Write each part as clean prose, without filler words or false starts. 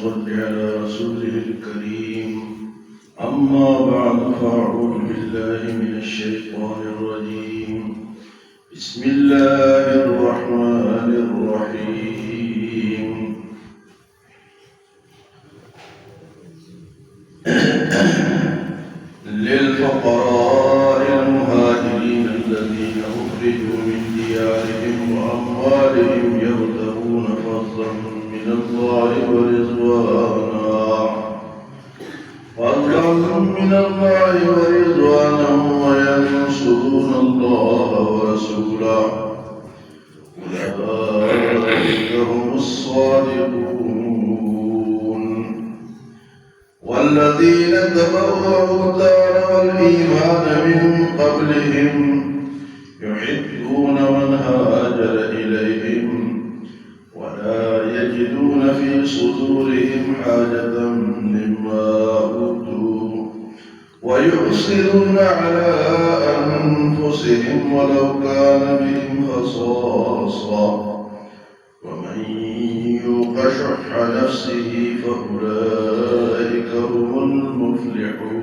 صل على رسوله الكريم. أما بعد فأعوذ بالله من الشيطان الرجيم. بسم الله الرحمن الرحيم. للفقراء المهاجرين الذين أخرجوا من ديارهم وأموالهم يبتغون فضلا من الله ورضوانا وينصرون الله ورسوله أولئك هم الصادقون. والذين تبوأوا الدار والإيمان من قبلهم يحبون من هاجر إليهم ولا يجدون في صدورهم حاجة مما أوتوا ويؤثرون على أنفسهم ولو كان بهم خصاصة ومن يوق شح نفسه فأولئك هم المفلحون.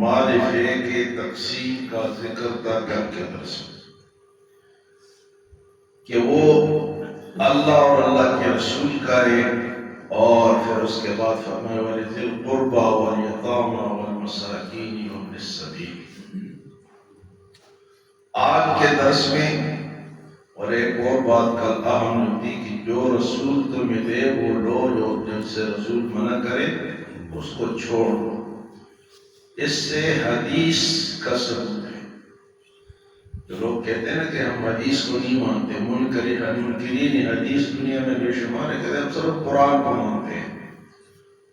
مال فے کے تقسیم کا ذکر تھا کل کے درس میں کہ وہ اللہ اور اللہ کے رسول کا ہے، اور پھر اس کے بعد فرمائے وَلِذِي الْقُرْبَى وَالْيَتَامَى وَالْمَسَاكِينِ وَابْنِ السَّبِيلِ. آج کے درس میں اور ایک اور بات کل اہم ہوتی کہ جو رسول تمہیں دے وہ لو، جو جن سے رسول منع کرے اس کو چھوڑ دو. اس سے حدیث کا ثبوت ہے. جو لوگ کہتے ہیں نا کہ ہم حدیث کو نہیں مانتے، منکرین حدیث دنیا میں بے شمار ہے، کہتے ہیں ہم صرف قرآن کو مانتے ہیں،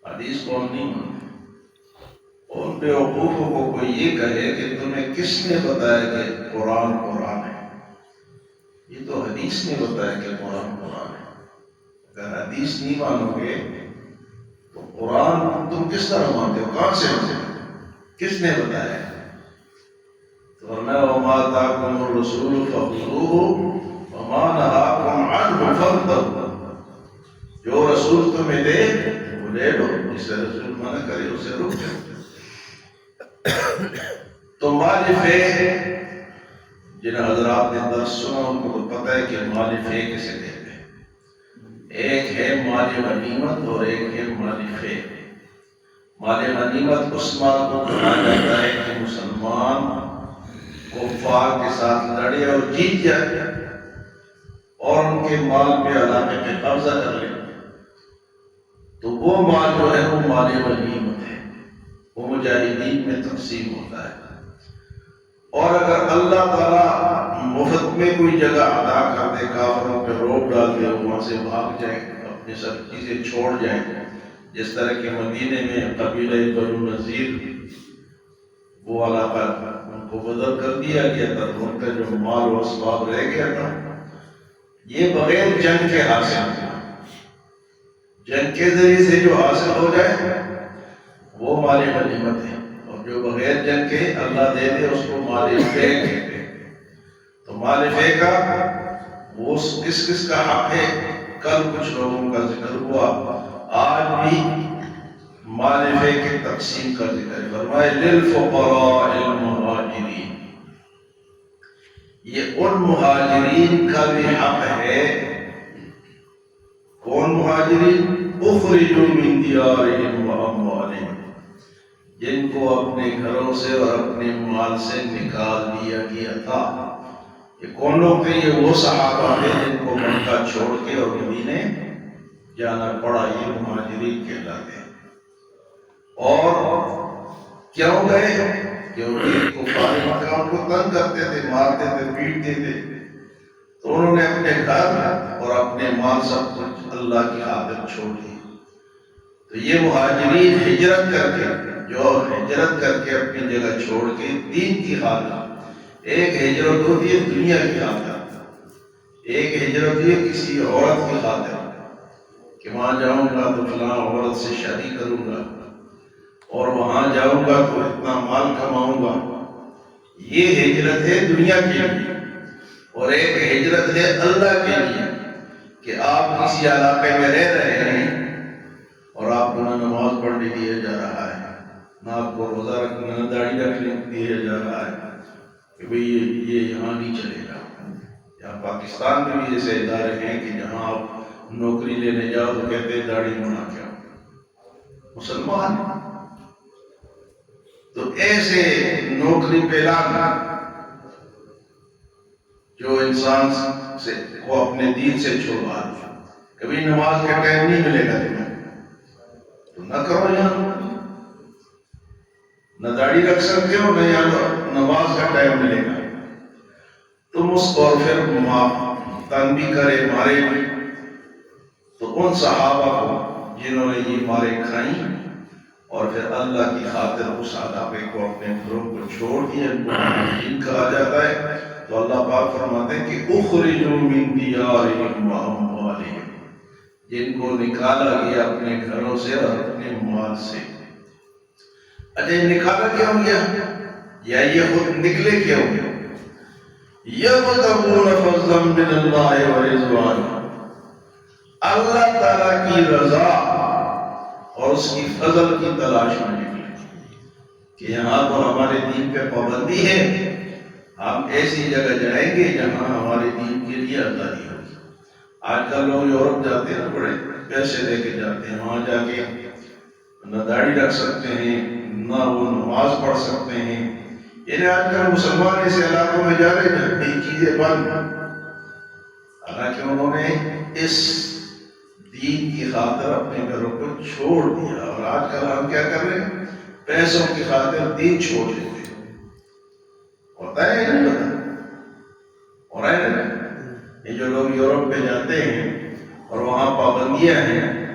حدیث کو ہم نہیں مانتے. اور بیوقوفوں کو کوئی یہ کہے کہ تمہیں کس نے بتایا کہ قرآن قرآن ہے؟ یہ تو حدیث نے بتایا کہ قرآن قرآن ہے. اگر حدیث نہیں مانو گے تو قرآن تم کس طرح مانتے ہو؟ کہاں سے مانتے ہو؟ کس نے بتایا؟ تو فرمایا وَمَا آتَاكُمُ الرَّسُولُ فَخُذُوهُ وَمَا نَهَاكُمْ عَنْهُ فَانْتَهُوا. جو رسول تمہیں دے وہ لے لو، جسے رسول منع کرے اسے رک جاؤ. تو مال فے جن حضرات نے درس سنا ان کو تو پتہ ہے کہ مال فے کسے کہتے ہیں. ایک ہے مال غنیمت اور ایک ہے مال فے. مال غنیمت اس مال کو کہا جاتا ہے کہ مسلمان کفار کے ساتھ لڑے اور جیت جائے اور ان کے مال پہ علاقے میں قبضہ کر لے، تو وہ مال جو ہے وہ مال غنیمت ہے، وہ مجاہدین میں تقسیم ہوتا ہے. اور اگر اللہ تعالیٰ مفت میں کوئی جگہ عطا کر دے، کافروں پہ روک ڈال دے، وہاں سے بھاگ جائیں، اپنی سب چیزیں چھوڑ جائیں، جس طرح کہ مدینے میں قبیلہ بنو نذیر وہ علاقہ ان کو بدل کر دیا گیا تھا، ان کا جو مال و اسباب رہ گیا تھا یہ بغیر جنگ کے حاصل ہوا. جنگ کے ذریعے سے جو حاصل ہو جائے وہ مال غنیمت ہے، اور جو بغیر جنگ کے اللہ دے دے اس کو مال فے کہتے ہیں. تو مال فے کا وہ کس کس کا حق ہے کل کچھ لوگوں کا ذکر ہوا، آج بھی مال فے کے تقسیم کا ذکر ہے. فرمائے للفقراء المہاجرین، یہ ان مہاجرین کا بھی حق ہے. کون مہاجرین؟ اخرجوا من دیارہم واموالہم، جن کو اپنے گھروں سے اور اپنے مال سے نکال دیا گیا تھا. یہ کون لوگ تھے؟ یہ وہ صحابہ ہیں جن کو مکہ چھوڑ کے اور مدینے جانا پڑا، یہ مہاجرین کہلاتے ہیں. اور کیوں گئے؟ کیونکہ کفار مکہ ان کو تنگ کرتے تھے، مارتے تھے، پیٹتے تھے، تو انہوں نے اپنے گھر اور اپنے مال سب کچھ اللہ کی خاطر چھوڑ دی. تو یہ مہاجرین ہجرت کر کے اپنی جگہ چھوڑ کے دین کی خاطر، ایک ہجرت ہوتی ہے دنیا کی خاطر، ایک ہجرت ہوتی ہے کسی عورت کی خاطر کہ وہاں جاؤں گا تو فلاں عورت سے شادی کروں گا، اور وہاں جاؤں گا تو اتنا مال کماؤں گا. یہ ہجرت ہے دنیا کی. اور ایک ہجرت ہے اللہ کے لیے کہ آپ کسی علاقے میں رہ رہے ہیں اور آپ کو نہ نماز پڑھنے دیا جا رہا ہے، نہ آپ کو روزہ رکھنا، نہ داڑھی رکھنے دیا جا رہا ہے کہ بھئی یہ یہاں نہیں چلے گا۔ یا پاکستان میں بھی ایسے ادارے ہیں کہ جہاں آپ نوکری لینے جاؤ تو کہتے ہیں داڑھی بنا کے آؤ، مسلمان۔ تو ایسے نوکری پہ لانا جو انسان سے کو اپنے دین سے چھوڑا، کبھی نماز کا ٹائم نہیں ملے گا تمہیں تو نہ کرو، یہاں نہ داڑھی رکھ سکتے ہو، نہ یہاں نماز کا ٹائم ملے گا تم اس کو پھر تنگ بھی کرے، مارے بھی۔ تو ان صحابہ کو جنہوں نے یہ مارے کھائیں اور پھر اللہ کی خاطر اس علاقے کو اپنے گھروں کو چھوڑ دیا، ان کو مہاجرین کہا جاتا ہے، تو اللہ پاک فرماتے ہیں کہ اخرجوا من دیارہم واموالہم، جن کو نکالا گیا اپنے گھروں سے اور اپنے مال سے۔ اچھا نکالا کیوں گیا یا یہ خود نکلے کیوں گیا؟ یبتغون فضلا من اللہ ورضوانا، اللہ تعالیٰ کی رضا اور اس کی فضل کی تلاش میں نکلے کہ یہاں تو ہمارے دین پہ پابندی ہے، ہم ایسی جگہ جائیں گے جہاں ہمارے دین کے لیے آزادی ہوگی۔ آج کل لوگ یورپ جاتے ہیں، بڑے پیسے دے کے جاتے ہیں، وہاں جا کے نہ داڑھی رکھ سکتے ہیں، نہ وہ نماز پڑھ سکتے ہیں۔ یعنی آج کل مسلمان ایسے علاقوں میں جا رہے ہیں یہ چیزیں بند، حالانکہ انہوں نے اس دین کی خاطر اپنے گھروں کو چھوڑ دیا۔ اور آج کل ہم کیا کر رہے ہیں؟ پیسوں کی خاطر دین چھوڑ دیتے ہیں۔ ہوتا ہے یا نہیں ہوتا؟ ہو رہا ہے نا؟ یہ جو لوگ یورپ پہ جاتے ہیں اور وہاں پابندیاں ہیں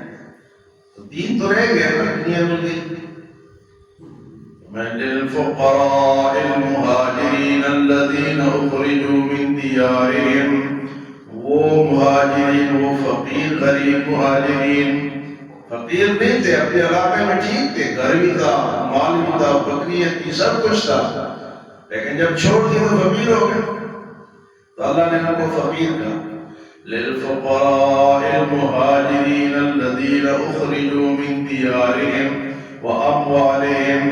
تو دین تو رہ گیا نا، دنیا مل گئی۔ للفقراء المہاجرین الذین اخرجوا من دیارہم، وہ مہاجرین، وہ فقیر غریب مہاجرین، فقیر نہیں تھے، اپنے علاقے میں ٹھیک تھے، گھر بھی تھا، مال بھی تھا، بکریاں تھی، سب کچھ تھا، لیکن جب چھوڑ دی تو فقیر ہو گئے، تو اللہ نے ان کو فقیر کہا۔ للفقراء المہاجرین الذین اخرجوا من دیارہم واموالہم،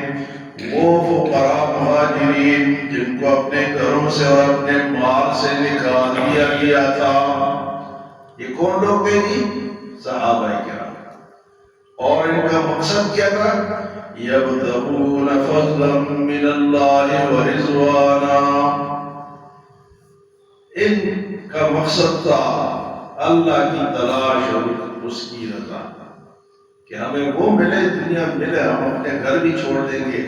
وہ فقراء مہاجرین جن کو اپنے گھروں سے اور اپنے مال سے نکال دیا گیا تھا۔ یہ کون لوگ تھے جی؟ صحابہ کرام۔ اور ان کا مقصد کیا تھا؟ یبتغون فضلا من اللہ ورضوانا، ان کا مقصد تھا اللہ کی تلاش اور اس کی رضا، کہ ہمیں وہ ملے، دنیا ملے، ہم اپنے گھر بھی چھوڑ دیں گے،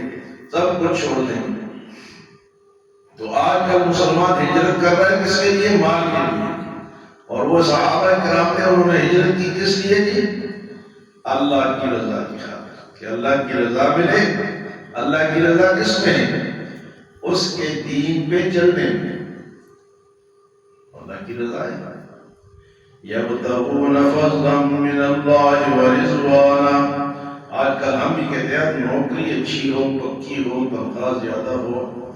سب کچھ چھوڑ دیں گے۔ تو آج کل مسلمان ہجرت کر رہے ہیں کس کے لیے؟ مال کے لیے۔ اور وہ صحابہ کرام نے انہوں نے ہجرت کی کس لیے جی؟ اللہ کی رضا کی خاطر، کہ اللہ کی رضا ملے۔ اللہ کی رضا کس میں ہے؟ اس کے دین پہ چلنے میں اللہ کی رضا ہے۔ یبتغون فضلا من اللہ ورضوانا، آج کل ہم بھی کہتے ہیں نوکری اچھی ہو، پکی ہو، تنخواہ زیادہ ہو،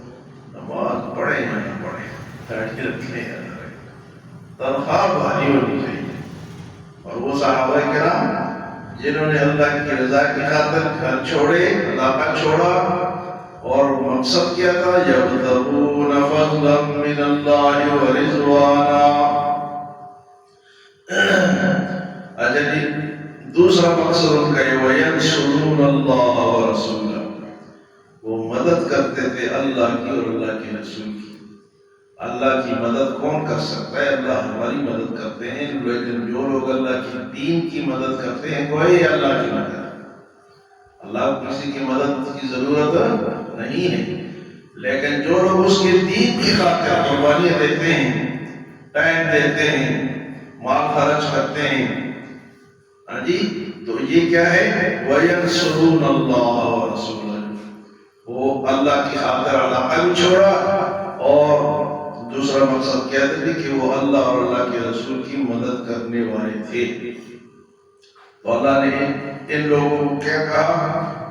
نماز پڑھیں یا نہ پڑھیں، داڑھی رکھیں یا نہ رکھیں، تنخواہ بھاری ہونی چاہیے۔ اور وہ صحابہ کرام جنہوں نے اللہ کی رضا کی خاطر گھر چھوڑے، علاقہ چھوڑا، اور مقصد کیا تھا؟ یبتغون فضلا من اللہ ورضوانا۔ اچھا جی، دوسرا مقصد ان کا یہ وینصرون اللہ ورسولہ، وہ مدد کرتے تھے اللہ کی اور اللہ کے رسول کی۔ اللہ کی مدد کون کر سکتا ہے؟ اللہ ہماری مدد کرتے ہیں، لیکن جو لوگ اللہ کی دین کی مدد کرتے ہیں کوئی اللہ کی مدد، اللہ کو کسی کی مدد کی ضرورت نہیں ہے، لیکن جو لوگ اس کے دین کی خاطر قربانیاں دیتے ہیں، ٹائم دیتے ہیں، مال خرچ کرتے ہیں، ہاں جی، تو یہ کیا ہے؟ وَيَنْصُرُونَ اللَّهَ وَرَسُولَهُ، وہ اللہ کی خاطر علاقہ بھی چھوڑا، اور دوسرا مقصد کیا تھا کہ وہ اللہ اور اللہ کے رسول کی مدد کرنے والے تھے۔ تو اللہ نے ان لوگوں کو کیا کہا؟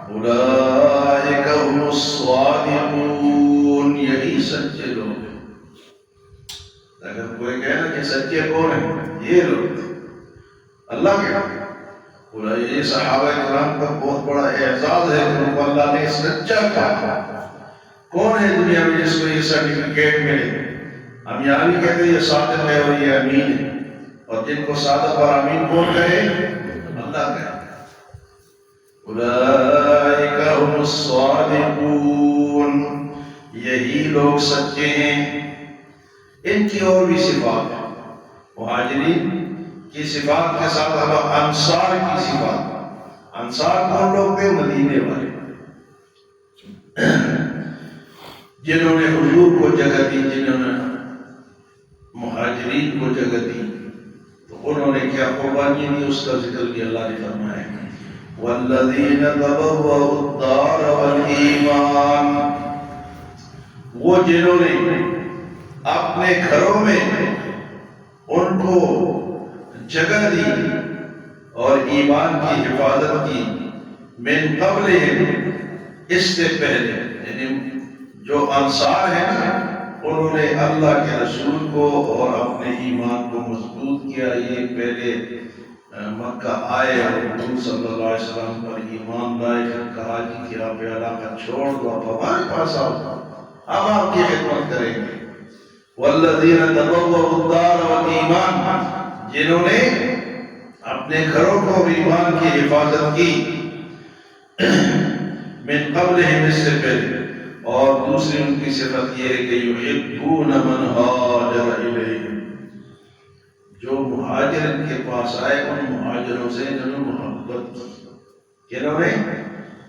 اولئک هم الصادقون، یہی سچے لوگ ہیں۔ اگر کوئی کہے نا کہ سچے کون ہیں، یہ لوگ اللہ کے بولا یہ صحابہ کرام کا بہت بڑا اعزاز ہے کہ ان کو اللہ نے سچا کہا۔ کون ہے دنیا میں جس کو یہ سرٹیفکیٹ ملے؟ ہم یہاں بھی کہتے ہیں یہ صادق ہے اور یہ امین ہے، اور جن کو صادق اور امین کون کہے؟ اللہ کہے۔ اولئک هم الصادقون، یہی لوگ سچے ہیں۔ ان کی اور بھی صفات ہیں، مہاجرین کی صفات کے ساتھ اب انصار کی صفات۔ انصار کون لوگ تھے؟ مدینے والے، جنہوں نے حضور کو جگہ دی، جنہوں نے مہاجرین کو جگہ دی، تو انہوں نے کیا قربانی دی، اس کا ذکر بھی اللہ نے فرمایا۔ والذین تبوؤا الدار والایمان، وہ جنہوں نے اپنے گھروں میں ان کو جگہ دی اور ایمان کی حفاظت کی، من قبلہم، اس سے پہلے، یعنی جو انصار ہیں نا، انہوں نے اللہ کے رسول کو اور اپنے ایمان کو مضبوط کیا۔ یہ پہلے مکہ آئے اور حضور صلی اللہ علیہ وسلم پر ایمان لائے، پھر کہا جی کہ آپ علاقہ چھوڑ دو، آپ ہمارے پاس آؤ، ہم آپ کی خدمت کریں گے۔ والذین تبوؤا الدار والایمان، جنہوں نے اپنے گھروں کو اور ایمان کی حفاظت کی، من قبلہم، اس سے پہلے۔ اور دوسری ان کی صفت یہ ہے کہ یحبون من ہاجر الیہم، جو مہاجر ان کے پاس آئے ان مہاجروں سے انہوں نے محبت کی۔ کنہوں نے؟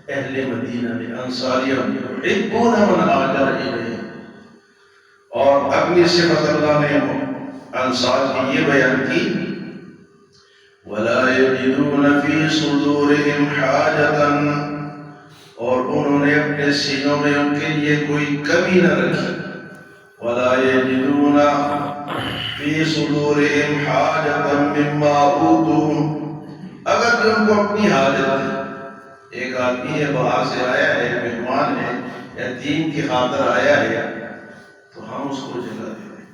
اہل مدینہ نے، انصاریوں نے، یحبون من ہاجر الیہم۔ اور اگلی صفت اللہ نے انصار کی یہ بیان کی، وَلَا يَجِدُونَ فِي صُدُورِهِمْ حَاجَةً، اور انہوں نے اپنے سینوں میں ان کے لیے کوئی کمی نہ رکھی۔ وَلَا يَجِدُونَ فِي صُدُورِهِمْ حَاجَةً مِّمَّا أُوتُوا، اگر ان کو اپنی حاجت ہے، ایک آدمی ہے باہر سے آیا ہے، مہمان ہے، یا دین کی خاطر آیا ہے، تو ہم اس کو جگہ دے دیں،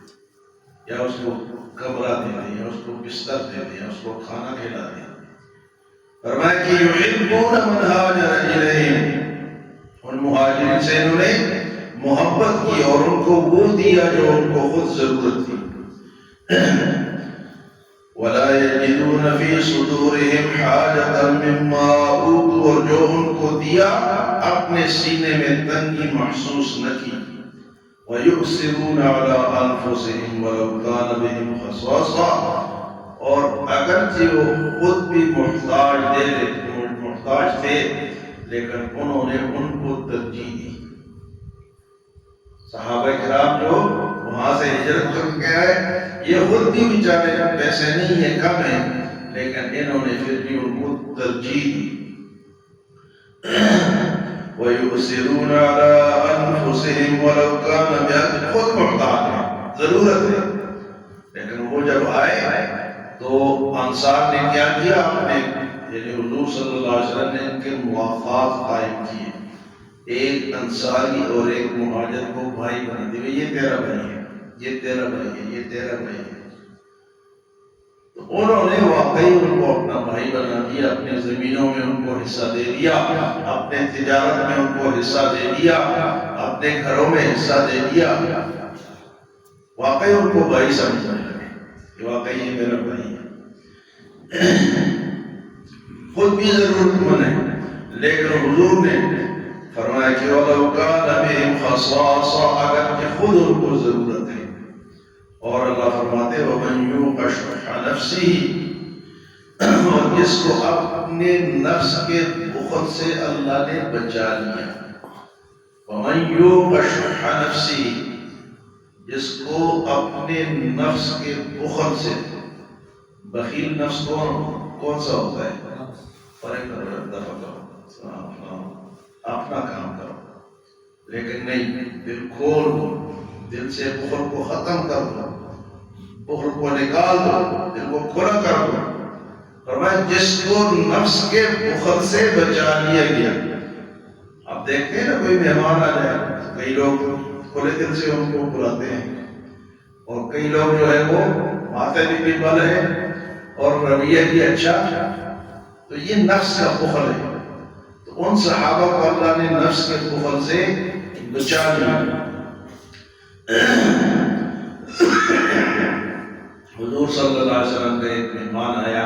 یا اس کو کمرہ دے دیں، یا اس کو بستر دے دیں، یا اس کو کھانا کھلا دیں۔ فرمایا کہ یحبون من ہاجر الیہم، ان مہاجرین سے انہوں نے محبت کی اور ان کو وہ دیا جو ان کو خود ضرورت تھی۔ وَلَا يَجِدُونَ فِي صُدُورِهِمْ حَاجَةً مِّمَّا أُوتُوا، اور جو ان کو دیا اپنے سینے میں تنگی محسوس نہ کی۔ وَيُؤْثِرُونَ عَلَىٰ أَنفُسِهِمْ وَلَوْ كَانَ بِهِمْ خَصَاصَةٌ، اور اگرچہ وہ خود بھی محتاج تھے لیکن انہوں نے ان کو ترجیح دی۔ صحابہ کرام جو وہاں سے ہجرت کر کے آئے، یہ خود بھی بیچارے پیسے نہیں ہیں، کم ہیں، لیکن انہوں نے پھر بھی ان کو ترجیح دی۔ وَيُؤْثِرُونَ عَلَىٰ أَنفُسِهِمْ وَلَوْ كَانَ بِهِمْ، خود محتاج ہے، ضرورت ہے، لیکن وہ جب آئے تو انصار نے کیا کیا؟ اپنے یعنی حضور صلی اللہ علیہ وسلم نے ان کے موافقات قائم کیے، ایک انصاری اور ایک مہاجر کو بھائی بنا دیے، یہ تیرا بھائی ہے، یہ تیرا بھائی ہے، یہ تیرا بھائی ہے۔ تو انہوں نے واقعی ان کو اپنا بھائی بنا دیا، اپنے زمینوں میں ان کو حصہ دے دیا، اپنے تجارت میں ان کو حصہ دے دیا، اپنے گھروں میں حصہ دے دیا، واقعی ان کو بھائی سمجھنے لگے کہ واقعی یہ میرا بھائی ہے۔ خود بھی ضرورت مند ہے، لیکن حضور نے فرمایا کہ وَلَوْ كَانَ بِهِمْ خَصَاصَةٌ، اگر کہ خود ان کو ضرورت ہے۔ اور اللہ فرماتے وَمَنْ يُوقَ شُحَّ نَفْسِهِ، اور جس کو اپنے نفس کے بخل سے اللہ نے بچا لیا۔ وَمَنْ يُوقَ شُحَّ نَفْسِهِ، جس کو اپنے نفس کے بخل سے، بخیل نفس کون سا ہوتا ہے؟ دفع کرو، اپنا کام کرو، لیکن نہیں، دل کھول دو، دل سے بخل کو ختم کر دو، بخل کو نکال دو، دل کو کھلا کر دو۔ فرمایا جس کو نفس کے بخل سے بچا لیا گیا۔ آپ دیکھتے ہیں نا کوئی مہمان آ جائے، کئی لوگ کھلے دل سے ان کو بلاتے ہیں، اور کئی لوگ جو ہے وہ ماتھے بھی بل ہے اور رویہ بھی اچھا، تو یہ نفس کا بخل ہے۔ تو ان صحابہ کو اللہ نے نفس کے بخل سے بچا لیا۔ حضور صلی اللہ علیہ وسلم کا ایک مہمان آیا،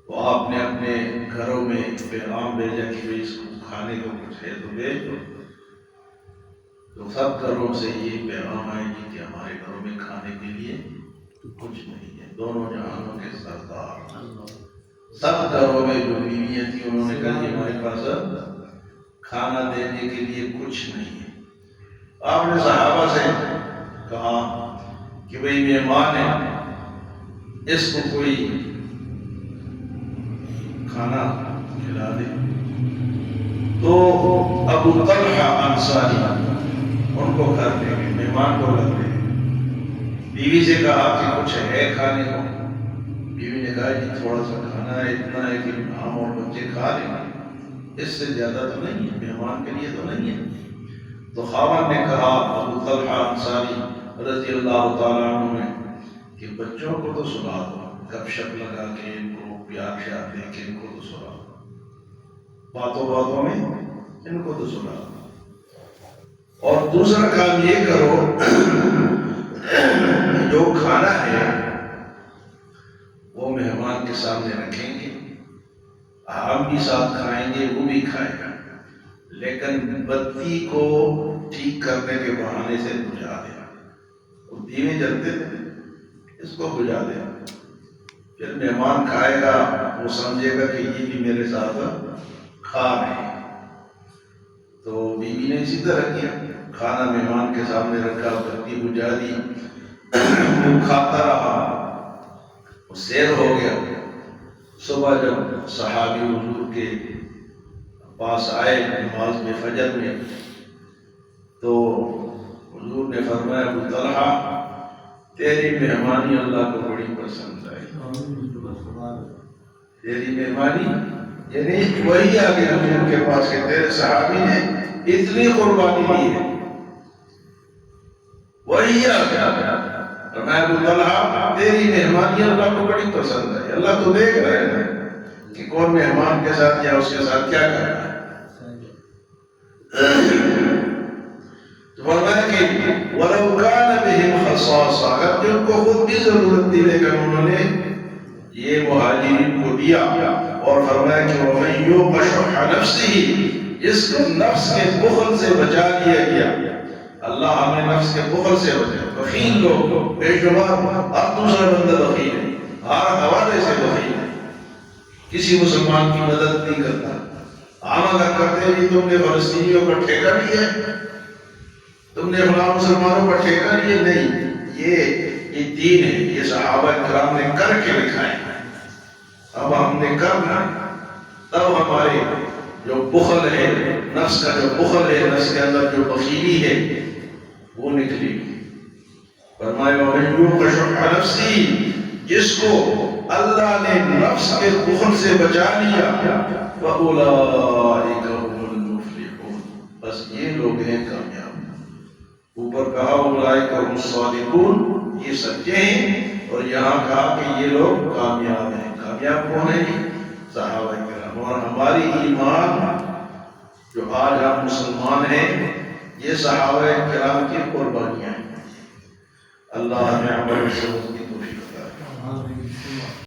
تو آپ نے اپنے گھروں میں پیغام بھیجا کہ بھائی اس کو کھانے کو کچھ ہے تو بھیج دو۔ تو سب گھروں سے یہ پیغام آئے گی کہ ہمارے گھروں میں کھانے کے لیے کچھ نہیں ہے۔ دونوں جہانوں کے سردار سب گھروں میں جو بیویاں تھیں انہوں نے کہا کہ ہمارے پاس کھانا دینے کے لیے کچھ نہیں ہے۔ آپ نے صحابہ سے کہا کہ بھئی مہمان ہے، اس کو کوئی کھانا کھلا دے۔ تو ابو طلحہ انصاری ان کو گھر لے گئے، مہمان کو گھر لے گئے۔ بیوی سے کہا کہ کچھ ہے کھانے کو؟ بیوی نے کہا کہ تھوڑا سا کھانا ہے، اتنا ہے کہ ہم اور بچے کھا لیں گے، اس سے زیادہ تو نہیں ہے، مہمان کے لیے تو نہیں ہے۔ تو خاوند نے کہا ابو طلحہ انصاری رضی اللہ تعالیٰ عنہ نے کہ بچوں کو تو سلا دو، گپ شپ لگا کے ان کو پیار شیار دے کے ان کو تو سلا دو، باتوں باتوں میں ان کو تو سلا دو۔ اور دوسرا کام یہ کرو، جو کھانا ہے وہ مہمان کے سامنے رکھیں گے، ہم بھی ساتھ کھائیں گے، وہ بھی کھائے گا، لیکن بتی کو ٹھیک کرنے کے بہانے سے بجھا دیا۔ وہ دیوے جلتے تھے، اس کو بجھا دیا، پھر مہمان کھائے گا، وہ سمجھے گا کہ یہ بھی میرے ساتھ کھا رہے ہیں۔ تو بیوی نے اسی طرح کیا، کھانا مہمان کے سامنے رکھا، بتی بجھا دی، وہ کھاتا رہا، وہ سیر ہو گیا۔ صبح جب صحابی حضور کے پاس آئے نماز میں فجر میں، تو حضور نے فرمایا ابو طلحہ تیری مہمانی اللہ کو بڑی پسند آئی، تیری مہمانی، یعنی وہی آ گیا حضور کے پاس کہ تیرے صحابی نے اتنی قربانی دی ہے، وہی آ گیا۔ فرمایا ابو طلحہ تیری مہمانی اللہ کو بڑی پسند ہے، اللہ تو دیکھ رہے ہیں کہ کون مہمان کے ساتھ یا اس کے ساتھ کیا کر رہا ہے۔ تو فرمایا کہ وَلَوْ كَانَ بِهِمْ خَصَاصَةٌ، اگر کہ ان کو خود بھی ضرورت تھی لیکن انہوں نے یہ مہاجرین کو دیا، اور فرمایا کہ وَمَنْ يُوقَ شُحَّ نَفْسِهِ، جس کو نفس کے بخل سے بچا لیا گیا۔ اللہ ہمیں نفس کے بخل سے بچائے۔ بخیل لوگ بے شمار، ہر دوسرا بندہ بخیل ہے، ہر حوالے سے بخیل ہے، کسی مسلمان کی مدد نہیں کرتا۔ ہم اگر کرتے ہیں تم نے فلسطینیوں کا ٹھیکہ لیا ہے، تم نے فلاں مسلمانوں کا ٹھیکہ لیا، نہیں، یہ دین ہے، یہ صحابہ کرام نے کر کے دکھائے۔ اب ہم نے کرنا، تب ہمارے جو بخل ہے، نفس کا جو بخل ہے، نفس کے اندر جو بخیلی ہے وہ نکلی۔ فرمایا وَمَنْ يُوقَ شُحَّ نَفْسِهِ، جس کو اللہ نے نفس کے بخل سے بچا لیا، فَأُولَٰئِكَ هُمُ الْمُفْلِحُونَ، بس یہ لوگ ہیں کامیاب۔ اوپر کہا اولئک هم الصادقون، یہ سچے ہیں، اور یہاں کہا کہ یہ لوگ کامیاب ہیں۔ کامیاب کون ہیں؟ صحابہ کرام۔ اور ہماری ایمان جو آج ہم مسلمان ہیں، یہ صحابہ کرام کی قربانیاں ہیں۔ اللہ ہمیں عمل سے